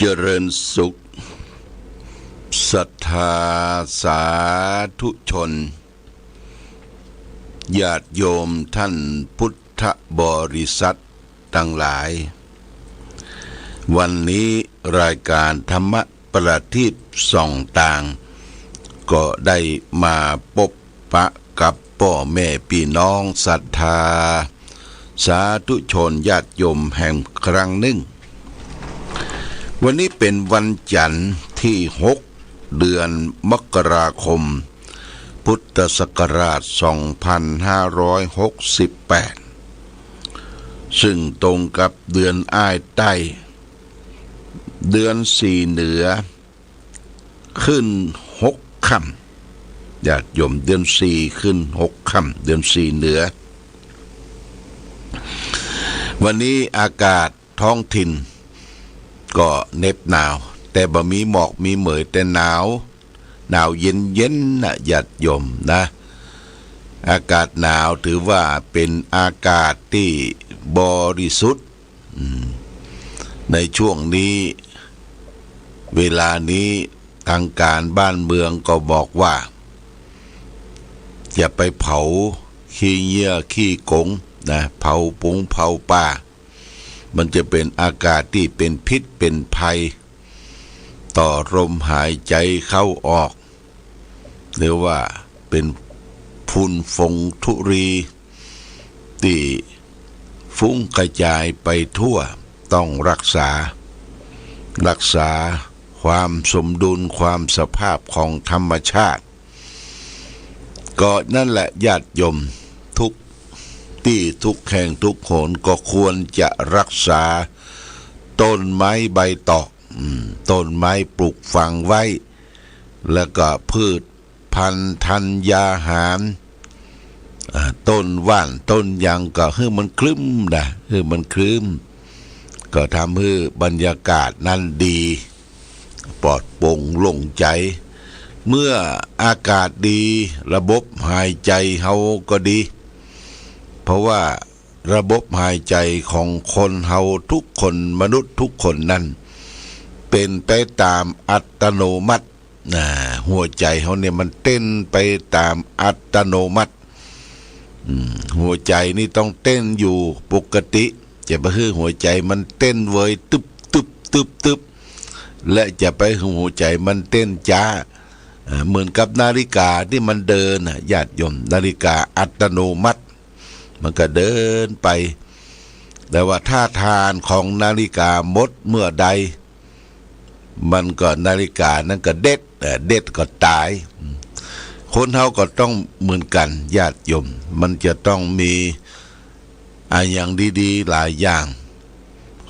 เจริญสุขศรัทธาสาธุชนญาติโยมท่านพุทธบริษัททั้งหลายวันนี้รายการธรรมะประทีปส่องต่างก็ได้มาพบปะกับพ่อแม่พี่น้องศรัทธาสาธุชนญาติโยมแห่งครั้งหนึ่งวันนี้เป็นวันจันทร์ที่6เดือนมกราคมพุทธศักราช2568ซึ่งตรงกับเดือนอ้ายใต้เดือน4เหนือขึ้น6ค่ำญาติโยมเดือน4ขึ้น6ค่ำเดือน4เหนือวันนี้อากาศท้องถิ่นก็เหน็บหนาวแต่บ่มีหมอกมีเหมยแต่หนาวเย็นนะญาติโยมนะอากาศหนาวถือว่าเป็นอากาศที่บริสุทธิ์ในช่วงนี้เวลานี้ทางการบ้านเมืองก็บอกว่าอย่าไปเผาขี้เหี้ยขี้กงนะเผาปุงเผาป่ามันจะเป็นอากาศที่เป็นพิษเป็นภัยต่อลมหายใจเข้าออกหรือว่าเป็นฝุ่นฟงธุรีที่ฟุ้งกระจายไปทั่วต้องรักษาความสมดุลความสภาพของธรรมชาติก็นั่นแหละญาติโยมทุกที่ทุกแห่งทุกโหนก็ควรจะรักษาต้นไม้ใบตอกต้นไม้ปลูกฝังไว้แล้วก็พืชพันธุ์ธัญญาหารต้นว่านต้นยางก็ให้มันคลึ้มนะให้มันคลึ้มก็ทำให้บรรยากาศนั้นดีปลอดโปร่งโล่งใจเมื่ออากาศดีระบบหายใจเฮาก็ดีเพราะว่าระบบหายใจของคนเฮาทุกคนมนุษย์ทุกคนนั้นเป็นไปตามอัตโนมัติหัวใจเฮาเนี่ยมันเต้นไปตามอัตโนมัติหัวใจนี่ต้องเต้นอยู่ปกติจะไปให้หัวใจมันเต้นเวยตึบตึบตึบตึบและจะไปให้หัวใจมันเต้นจ้าเหมือนกับนาฬิกาที่มันเดินญาติโยมนาฬิกาอัตโนมัติมันก็เดินไปแต่ว่าท่าทานของนาฬิกาหมดเมื่อใดมันก็นาฬิกานั้นก็เด็ดก็ตายคนเฮาก็ต้องเหมือนกันญาติโยมมันจะต้องมีอย่างดีๆหลายอย่าง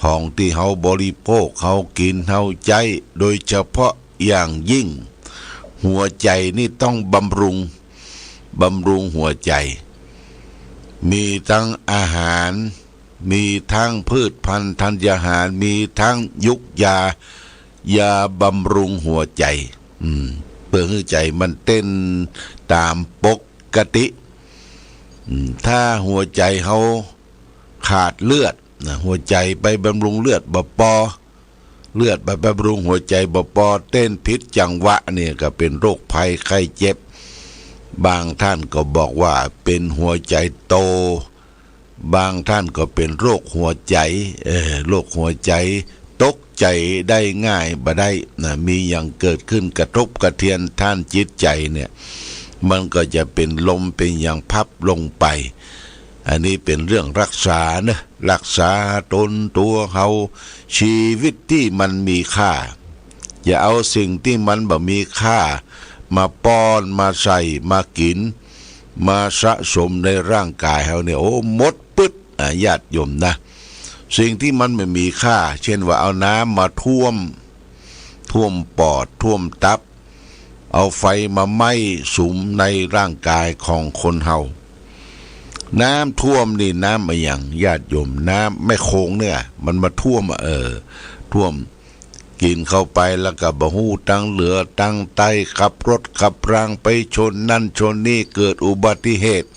ของที่เฮาบริโภคเฮากินเฮาใจโดยเฉพาะอย่างยิ่งหัวใจนี่ต้องบำรุงหัวใจมีทั้งอาหารมีทั้งพืชพันธุ์ธัญญาหารมีทั้งยุกยาบำรุงหัวใจเพื่อให้ใจมันเต้นตามปกติถ้าหัวใจเขาขาดเลือดหัวใจไปบำรุงเลือดบ่พอเลือดไปบำรุงหัวใจบ่พอเต้นผิดจังหวะเนี่ยก็เป็นโรคภัยไข้เจ็บบางท่านก็บอกว่าเป็นหัวใจโตบางท่านก็เป็นโรคหัวใจโรคหัวใจตกใจได้ง่ายบ่ได้มีอย่างเกิดขึ้นกระทบกระเทือนท่านจิตใจเนี่ยมันก็จะเป็นลมเป็นอย่างพับลงไปอันนี้เป็นเรื่องรักษานะรักษาตนตัวเขาชีวิตที่มันมีค่าอย่าเอาสิ่งที่มันบ่มีค่ามาป้อนมาใส่มากินมาสะสมในร่างกายเขาเนี่ยโอ้หมดปึ๊ดญาติโยมนะสิ่งที่มันไม่มีค่าเช่นว่าเอาน้ำมาท่วมปอดท่วมตับเอาไฟมาไหม้สุมในร่างกายของคนเฮาน้ำท่วมนี่น้ำอะไรอย่างญาติโยมน้ำไม่โค้งเนี่ยมันมาท่วมท่วมกินเข้าไปแล้วก็บ่ฮู้ตั้งเหลือตั้งไตขับรถขับรางไปชนนั่นชนนี่เกิดอุบัติเหตุ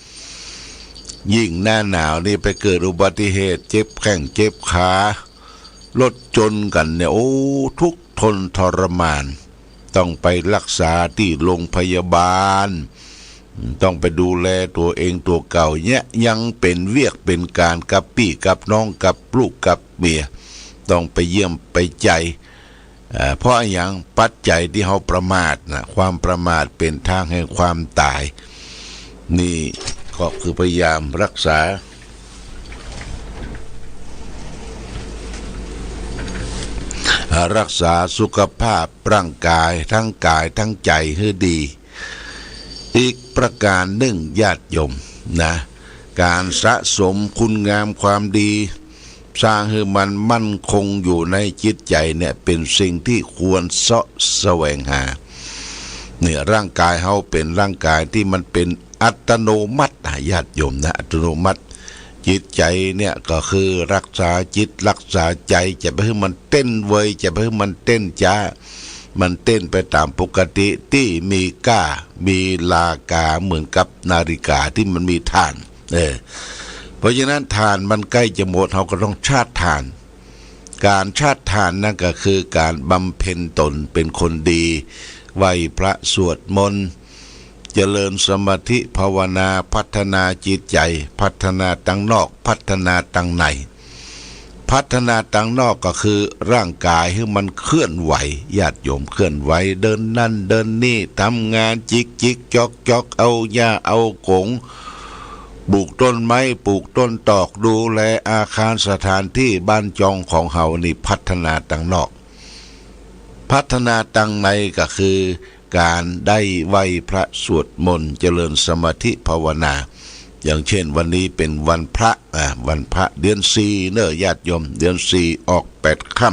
ยิ่งหน้าหนาวนี่ไปเกิดอุบัติเหตุเจ็บแข้งเจ็บขา ลดจนกันเนี่ยโอ้ทุกข์ทนทรมานต้องไปรักษาที่โรงพยาบาลต้องไปดูแลตัวเองตัวเก่าเนี่ยยังเป็นเวียกเป็นการกับพี่กับน้องกับลูกกับเมียต้องไปเยี่ยมไปใจเพราะอย่างปัจจัยที่เขาประมาทนะความประมาทเป็นทางแห่งความตายนี่ก็คือพยายามรักษาสุขภาพร่างกายทั้งกายทั้งใจให้ดีอีกประการหนึ่งญาติโยมนะการสะสมคุณงามความดีสร้างให้มันมั่นคงอยู่ในจิตใจเนี่ยเป็นสิ่งที่ควรเสาะแสวงหาเนี่ยร่างกายเฮาเป็นร่างกายที่มันเป็นอัตโนมัติญาติโยมนะอัตโนมัติจิตใจเนี่ยก็คือรักษาจิตรักษาใจจะไปให้มันเต้นเวยจะไปให้มันเต้นจ้ามันเต้นไปตามปกติที่มีก้ามีลากาเหมือนกับนาฬิกาที่มันมีฐานเพราะฉะนั้นฐานมันใกล้จะหมดเราก็ต้องชาติฐานการชาติฐานนั่นก็คือการบำเพ็ญตนเป็นคนดีไหว้พระสวดมนต์เจริญสมาธิภาวนาพัฒนาจิตใจพัฒนาตั้งนอกพัฒนาตั้งในพัฒนาตั้งนอกก็คือร่างกายให้มันเคลื่อนไหวญาติโยมเคลื่อนไหวเดินนั่นเดินนี่ทำงานจิกจิกจอกจอกเอาหญ้าเอากงปลูกต้นไม้ปลูกต้นตอกดูแลอาคารสถานที่บ้านจองของเฮานี่พัฒนาตั้งนอกพัฒนาตั้งในก็คือการได้ไหว้พระสวดมนต์เจริญสมาธิภาวนาอย่างเช่นวันนี้เป็นวันพระวันพระเดือน4เนอะญาติโยมเดือน4ออก8ค่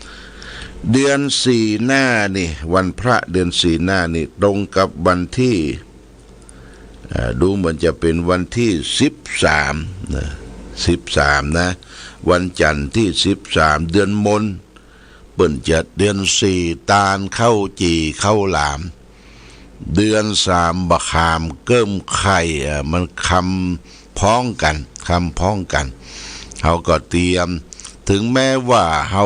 ำเดือน4หน้านี่วันพระเดือน4หน้านี่ตรงกับวันที่ดูเหมือนจะเป็นวันที่13นะ13นะวันจันทร์ที่13เดือนมนเปิ้นจะเดือน4ตาลเข้าจีเข้าหลามเดือน3บะขามเกิ้มไข่มันคำพ้องกันเฮาก็เตรียมถึงแม้ว่าเฮา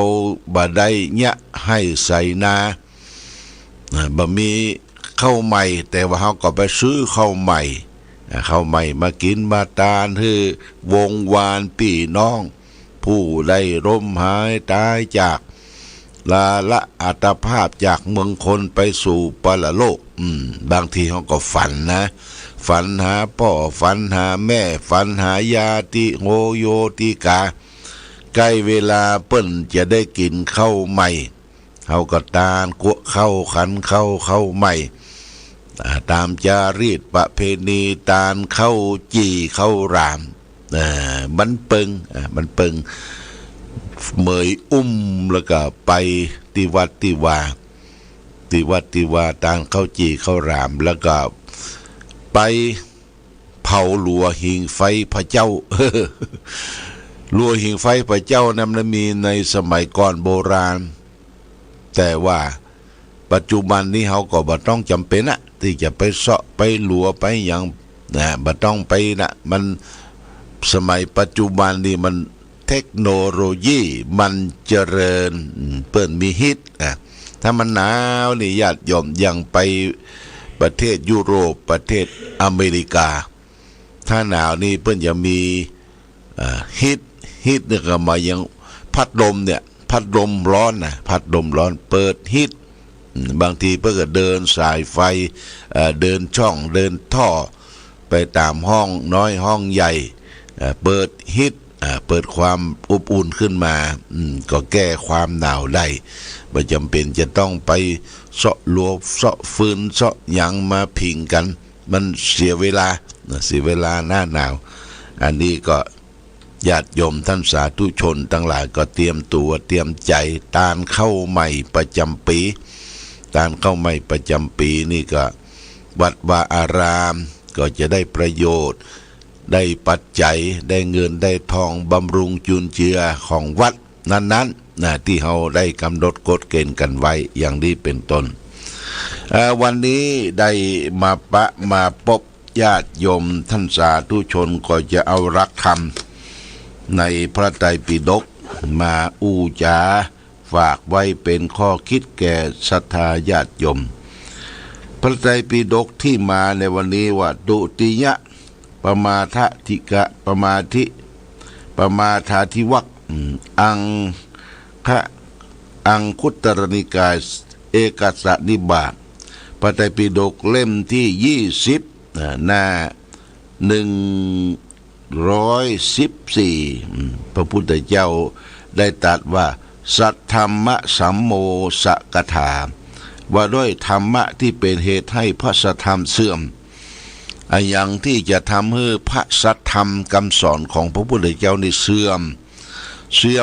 บ่ได้ยะให้ใส่นาบ่มีข้าวใหม่แต่ว่าเฮาก็ไปซื้อข้าวใหม่มากินมาทานให้วงวานพี่น้องผู้ได้ร่มหายตายจากลาละอัตภาพจากเมืองคนไปสู่ปรโลกบางทีเขาก็ฝันนะฝันหาพ่อฝันหาแม่ฝันหายาติโหโยติกาใกล้เวลาเปิ้นจะได้กินข้าวใหม่เขาก็ตานกวเข้าขันเข้าใหม่ตามจารีตประเพณีตานเข้าจีเข้ารามมันเปิงเมยแล้วก็ไปที่วัดที่วาตานเข้าจีเข้ารามแล้วก็ไปเผาหลัวหิงไฟพระเจ้าหลัวหิงไฟพระเจ้านั้นมีในสมัยก่อนโบราณแต่ว่าปัจจุบันนี้เขาก็บ่ต้องจำเป็นที่จะไปเสาะไปหลัวไปอย่างบ่ต้องไปมันสมัยปัจจุบันนี้มันเทคโนโลยีมันเจริญเปิ้นมีฮิตถ้ามันหนาวนี่ญาติโยมยังไปประเทศยุโรปประเทศอเมริกาถ้าหนาวนี่เปิ้นจะมีฮิตเนี่ยก็มายังพัดลมร้อนเปิดฮิตบางทีเพื่อเดินสายไฟเดินช่องเดินท่อไปตามห้องน้อยห้องใหญ่เปิดฮิตเปิดความอบอุ่นขึ้นมาก็แก้ความหนาวได้ไม่จำเป็นจะต้องไปเสาะลวกเสาะฟืนเสาะหยังมาพิงกันมันเสียเวลาหน้าหนาวอันนี้ก็ญาติโยมท่านสาธุชนทั้งหลายก็เตรียมตัวเตรียมใจตานเข้าใหม่ประจำปีนี่ก็วัดวาอารามก็จะได้ประโยชน์ได้ปัจจัยได้เงินได้ทองบำรุงจุนเจือของวัดนั้นที่เขาได้กำหนดกฎเกณฑ์กันไว้อย่างนี้เป็นต้นวันนี้ได้มาพบญาติโยมท่านสาธุชนก็จะเอารักธรรมในพระไตรปิฎก มาอู้จาฝากไว้เป็นข้อคิดแก่ศรัทธาญาติโยมพระไตรปิฎกที่มาในวันนี้ว่าดุติยะปมาทธิกะปมาธิปมาทาธิวัคอังคุตรนิกายเอกสนิบาตพระไตรปิฎกเล่มที่20หน้า114พระพุทธเจ้าได้ตรัสว่าสัทธัมมะสัมโมสกถาว่าด้วยธรรมะที่เป็นเหตุให้พระสัทธรรมเสื่อมอย่างที่จะทำให้พระสัทธรรมคำสอนของพระพุทธเจ้านี่เสื่อ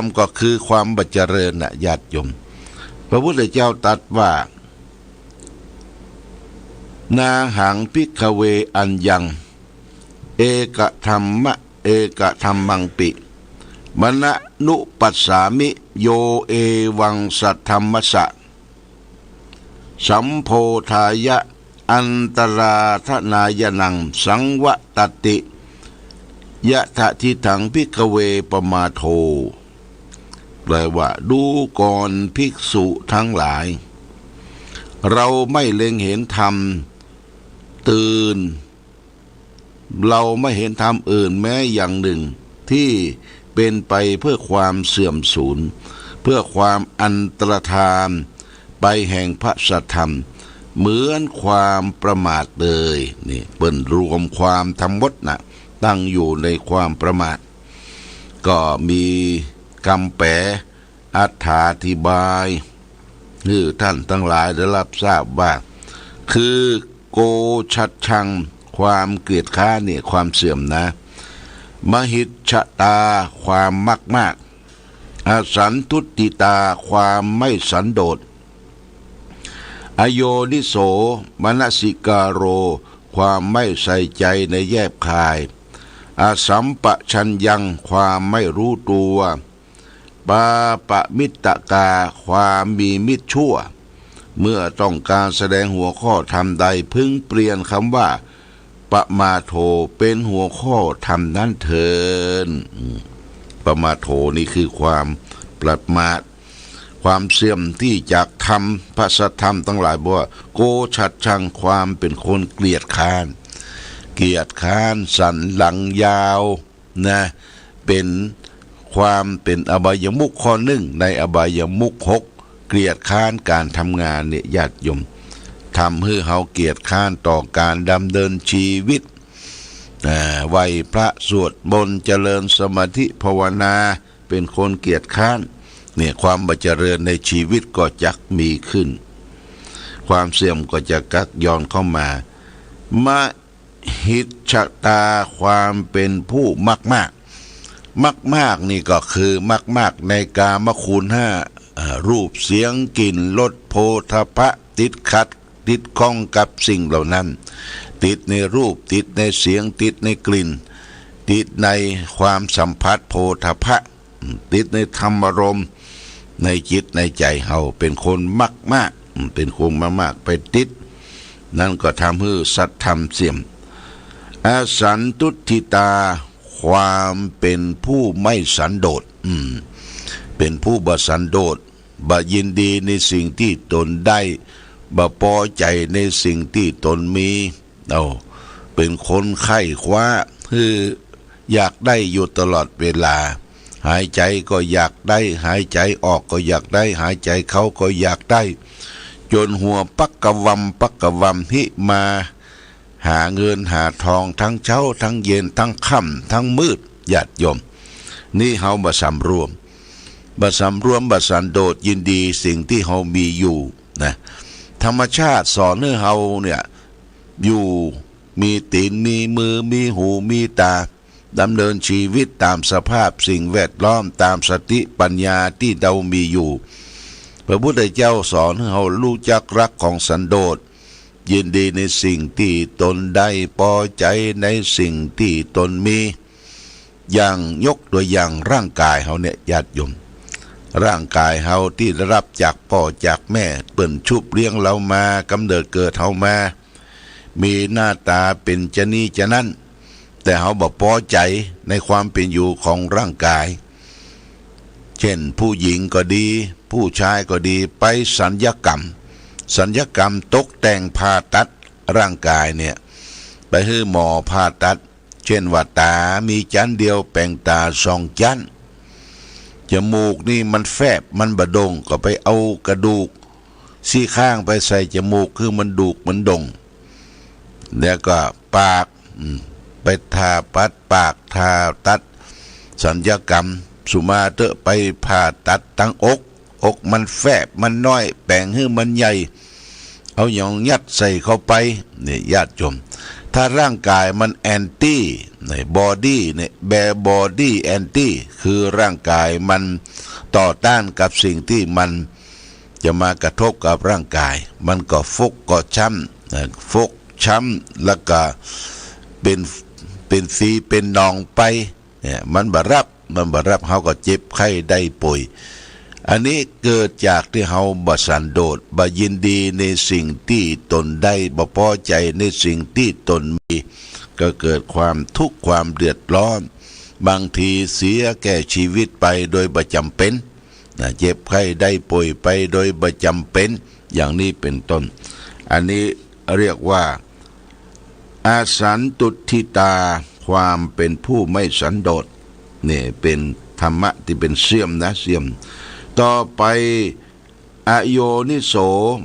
มก็คือความบัจเจริญญาติโยมพระพุทธเจ้าตรัสว่านาหังภิกขเวอัญญังเอกธรรมังปิมณนุปัสสามิโยเอวังสัทธัมมสะสัมโพธายะอันตราทนายนังสังวตติยะทะทิถังภิกขเวปมาโทแปลว่าดูก่อนภิกษุทั้งหลายเราไม่เล็งเห็นธรรมตื่นเราไม่เห็นธรรมอื่นแม้อย่างหนึ่งที่เป็นไปเพื่อความเสื่อมสูญเพื่อความอันตรธานไปแห่งพระสัทธรรมเหมือนความประมาทเลยนี่เปิ้นรวมความทั้งหมดนะตั้งอยู่ในความประมาทก็มีคำแปลอธิบายคือท่านทั้งหลายได้รับทราบว่าคือโกชัดชังความเกลียดค้านเนี่ยความเสื่อมนะมหิจฉตาความมากอสันทุติตาความไม่สันโดษอโยนิโสมนสิการโรความไม่ใส่ใจในแยบคายอสัมปชัญญังความไม่รู้ตัวปาปะมิตตกาความมีมิตรชั่วเมื่อต้องการแสดงหัวข้อธรรมใดพึงเปลี่ยนคำว่าปมาโทเป็นหัวข้อธรรมนั้นเถิดปมาโทนี่คือความประมาทความเสื่อมที่จากธรรมพระสัทธรรมทั้งหลายบอกว่าโกชัดชังความเป็นคนเกลียดค้านสันหลังยาวนะเป็นความเป็นอบายมุขข้อหนึ่งในอบายมุข6เกลียดค้านการทำงานเนี่ยญาติโยมทำให้เฮาเกียจค้านต่อการดำเนินชีวิตไหวพระสวดมนต์เจริญสมาธิภาวนาเป็นคนเกียจค้านเนี่ยความบัจเจริญในชีวิตก็จักมีขึ้นความเสื่อมก็จะกักย้อนเข้ามามหิจฉตาความเป็นผู้มากนี่ก็คือมากในกามคุณ5รูปเสียงกลิ่นรสโผฏฐัพพะติดข้องกับสิ่งเหล่านั้นติดในรูปติดในเสียงติดในกลิ่นติดในความสัมผัสโผฏฐัพพะติดในธรรมารมณ์ในจิตในใจเฮาเป็นคนมากเป็นคนมากไปติดนั่นก็ทำให้สัทธรรมเสื่อมอสันตุทิตาความเป็นผู้ไม่สันโดษเป็นผู้บ่สันโดษบ่ยินดีในสิ่งที่ตนได้บ่พอใจในสิ่งที่ตนมีเป็นคนไข้คว้าคืออยากได้อยู่ตลอดเวลาหายใจก็อยากได้หายใจออกก็อยากได้หายใจเข้าก็อยากได้จนหัวปักกะวัมหิมาหาเงินหาทองทั้งเช้าทั้งเย็นทั้งค่ำทั้งมืดญาติโยมนี่เฮาบ่สำรวมบ่สันโดษยินดีสิ่งที่เฮามีอยู่นะธรรมชาติสอนให้เฮาเนี่ยอยู่มีตีนมีมือมีหูมีตาดำเนินชีวิตตามสภาพสิ่งแวดล้อมตามสติปัญญาที่เรามีอยู่พระพุทธเจ้าสอนให้เรารู้จักรักของสันโดษยินดีในสิ่งที่ตนได้พอใจในสิ่งที่ตนมีอย่างยกตัวอย่างร่างกายเฮาเนี่ยญาติโยมร่างกายเฮาที่ได้รับจากพ่อจากแม่เปิ้นชุบเลี้ยงเรามากำเนิดเกิดเฮามามีหน้าตาเป็นจะนี้จะนั้นแต่เฮาบ่พอใจในความเป็นอยู่ของร่างกาย เช่นผู้หญิงก็ดีผู้ชายก็ดีไปศัลยกรรมตกแต่งผ่าตัดร่างกายเนี่ยไปให้หมอผ่าตัดเช่นว่าตามีจันเดียวแปลงตาสองจันจมูกนี่มันแฟบมันบดงก็ไปเอากระดูกซี่ข้างไปใส่จมูกคือมันดูกมันดงแล้วก็ปากไปทาปัดปากทาตัดศัลยกรรมสุมาเตอไปผ่าตัดตั้งอกมันแฟบมันน้อยแปลงให้มันใหญ่เอาหยองยัดใส่เข้าไปเนี่ยญาติโยมถ้าร่างกายมันแอนตี้เนี่ยบอดี้เนี่ยบอดี้แอนตี้คือร่างกายมันต่อต้านกับสิ่งที่มันจะมากระทบกับร่างกายมันก็ฟกช้ำแล้วก็เป็นสีเป็นนองไปเนี่ยมันบรับเขาก็เจ็บไข้ได้ป่วยอันนี้เกิดจากที่เขาบ่สันโดษบ่ยินดีในสิ่งที่ตนได้บ่พอใจในสิ่งที่ตนมีก็เกิดความทุกข์ความเดือดร้อนบางทีเสียแก่ชีวิตไปโดยบ่จำเป็นเจ็บไข้ได้ป่วยไปโดยบ่จำเป็นอย่างนี้เป็นต้นอันนี้เรียกว่าอาสันตุทิตาความเป็นผู้ไม่สันโดษนี่เป็นธรรมะที่เป็นเสื่อมต่อไปอโยนิโส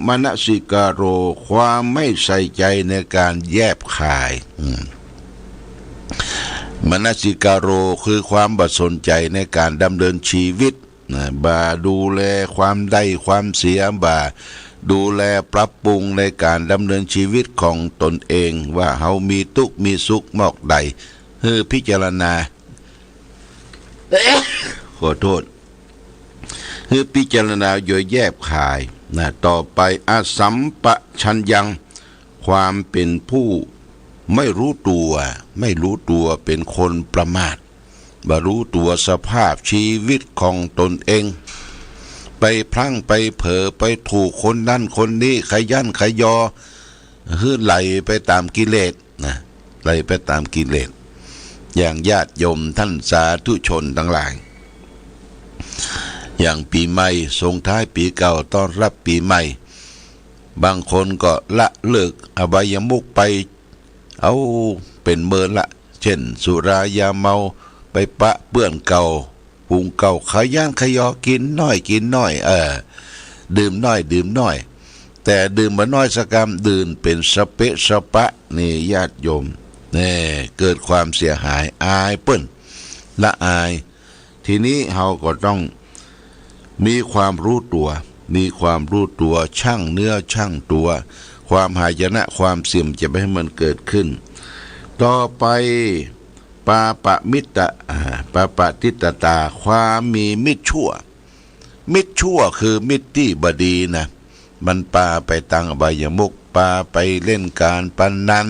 มนสิกาโรความไม่ใส่ใจในการแยบคายมนสิกาโรคือความบ่สนใจในการดำเนินชีวิตบ่ดูแลความได้ความเสียบ่ดูแลปรับปรุงในการดำเนินชีวิตของตนเองว่าเฮามีทุกข์มีสุขมอกใดพิจารณาขอโทษคือพิจารณาโดยแยบคายต่อไปอาสัมปชัญญังความเป็นผู้ไม่รู้ตัวเป็นคนประมาทบ่รู้ตัวสภาพชีวิตของตนเองไปพลั้งไปเผลอไปถูกคนนั่นคนนี้ขยันขยอไหลไปตามกิเลสไหลไปตามกิเลสอย่างญาติโยมท่านสาธุชนทั้งหลายอย่างปีใหม่ส่งท้ายปีเก่าต้อนรับปีใหม่บางคนก็ละเลิกอบายมุขไปเอาเป็นเมินละเช่นสุรายาเมาไปปะเปื้อนเก่าพุงเก่าขยันขยอกินน้อยดื่มน้อยแต่ดื่มมาน้อยสักกรรมดื่มเป็นสเปะสปะนี่ญาติโยมนี่เกิดความเสียหายอายเปิ้นละอายทีนี้เราก็ต้องมีความรู้ตัวช่างเนื้อช่างตัวความหายนะความเสื่อมจะไม่ให้มันเกิดขึ้นต่อไปปาปะติตตาความมีมิตรชั่วคือมิตรที่บดีนะมันปาไปตังอบายมุขปาไปเล่นการพนัน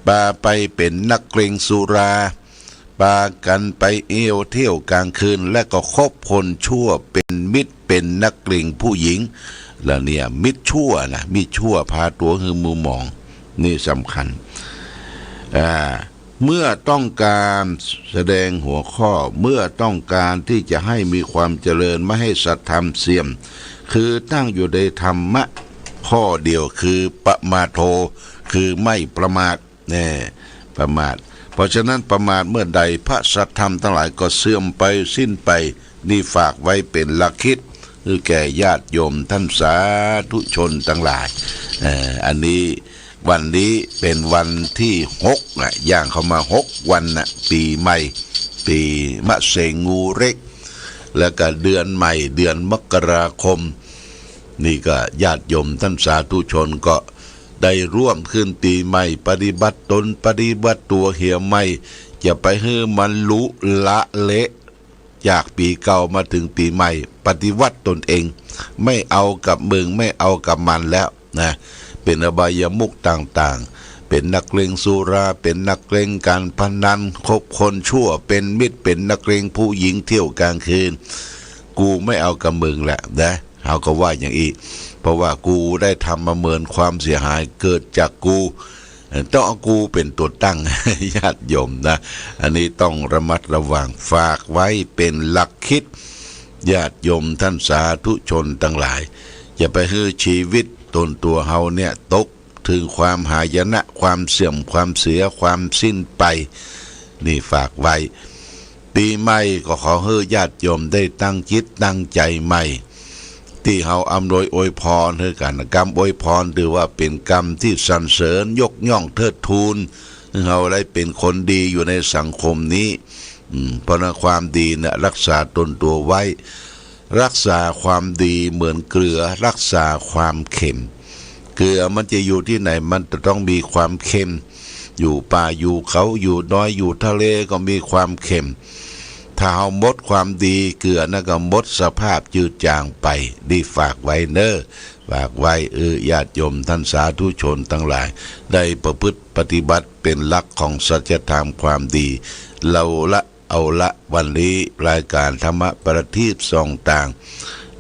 ปาไปเป็นนักเกรงสุราปากันไปเที่ยวกลางคืนและก็คบคนชั่วเป็นมิตรเป็นนักเกรงผู้หญิงแล้วเนี่ยมิตรชั่วพาตัวคือมือหมองนี่สำคัญเมื่อต้องการแสดงหัวข้อเมื่อต้องการที่จะให้มีความเจริญไม่ให้สัตธรรมเสื่อมคือตั้งอยู่ในธรรมะข้อเดียวคือปมาโทคือไม่ประมาทประมาทเพราะฉะนั้นประมาทเมื่อใดพระสัทธรรมทั้งหลายก็เสื่อมไปสิ้นไปนี่ฝากไว้เป็นหลักคิดคือแก่ญาติโยมท่านสาธุชนทั้งหลายอันนี้วันนี้เป็นวันที่6ย่างเข้ามา6วันปีใหม่ปีมะเสงงูเร็กแล้วก็เดือนใหม่เดือนมกราคมนี่ก็ญาติโยมท่านสาธุชนก็ได้ร่วมขึ้นปีใหม่ปฏิบัติตนปฏิบัติตัวเหี่ยวไม่จะไปให้มันลุละเละจากปีเก่ามาถึงปีใหม่ปฏิวัติตนเองไม่เอากับมึงไม่เอากับมันแล้วนะเป็นอบายมุขต่างๆเป็นนักเลงสุราเป็นนักเลงการพนันคบคนชั่วเป็นมิตรเป็นนักเลงผู้หญิงเที่ยวกลางคืนกูไม่เอากับมึงแหละนะเขาก็ว่าอย่างอีกเพราะว่ากูได้ทำมาเมินความเสียหายเกิดจากกูต้องเอากูเป็นตัวตั้ง ญาติโยมนะอันนี้ต้องระมัดระวังฝากไว้เป็นหลักคิด ญาติโยมท่านสาธุชนทั้งหลายอย่าไปให้ชีวิตตนตัวเฮาเนี่ยตกถึงความหายนะความเสื่อมความเสียความสิ้นไปนี่ฝากไว้ปีใหม่ก็ขอให้ญาติโยมได้ตั้งจิตตั้งใจใหม่ที่เฮาอำนวยอวยพรให้กันกรรมอวยพรถือว่าเป็นกรรมที่สรรเสริญยกย่องเทิดทูนเฮาได้เป็นคนดีอยู่ในสังคมนี้เพราะนั้นความดีเนี่ยรักษาตนตัวไว้รักษาความดีเหมือนเกลือรักษาความเค็มเกลือมันจะอยู่ที่ไหนมันจะต้องมีความเค็มอยู่ป่าอยู่เขาอยู่น้อยอยู่ทะเลก็มีความเค็มถ้าเฮาหมดความดีเกลือนั่นก็หมดสภาพจืดจางไปดีฝากไว้เนอฝากไว้ญาติโยมท่านสาธุชนทั้งหลายได้ประพฤติปฏิบัติเป็นหลักของสัจธรรมความดีเราเอาละวันนี้รายการธรรมประทีปส่องต่าง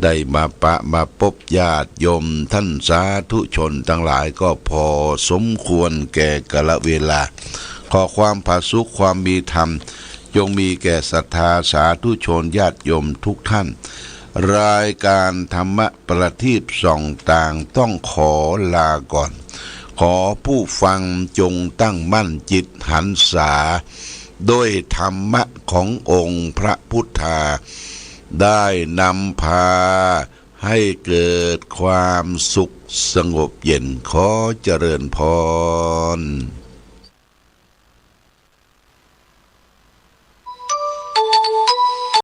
ได้มาพบญาติโยมท่านสาธุชนทั้งหลายก็พอสมควรแก่กาลเวลาขอความผาสุกความมีธรรมจงมีแก่ศรัทธาสาธุชนญาติโยมทุกท่านรายการธรรมประทีปส่องต่างต้องขอลาก่อนขอผู้ฟังจงตั้งมั่นจิตหันษาด้วยธรรมะขององค์พระพุทธาได้นำพาให้เกิดความสุขสงบเย็นขอเจริญพร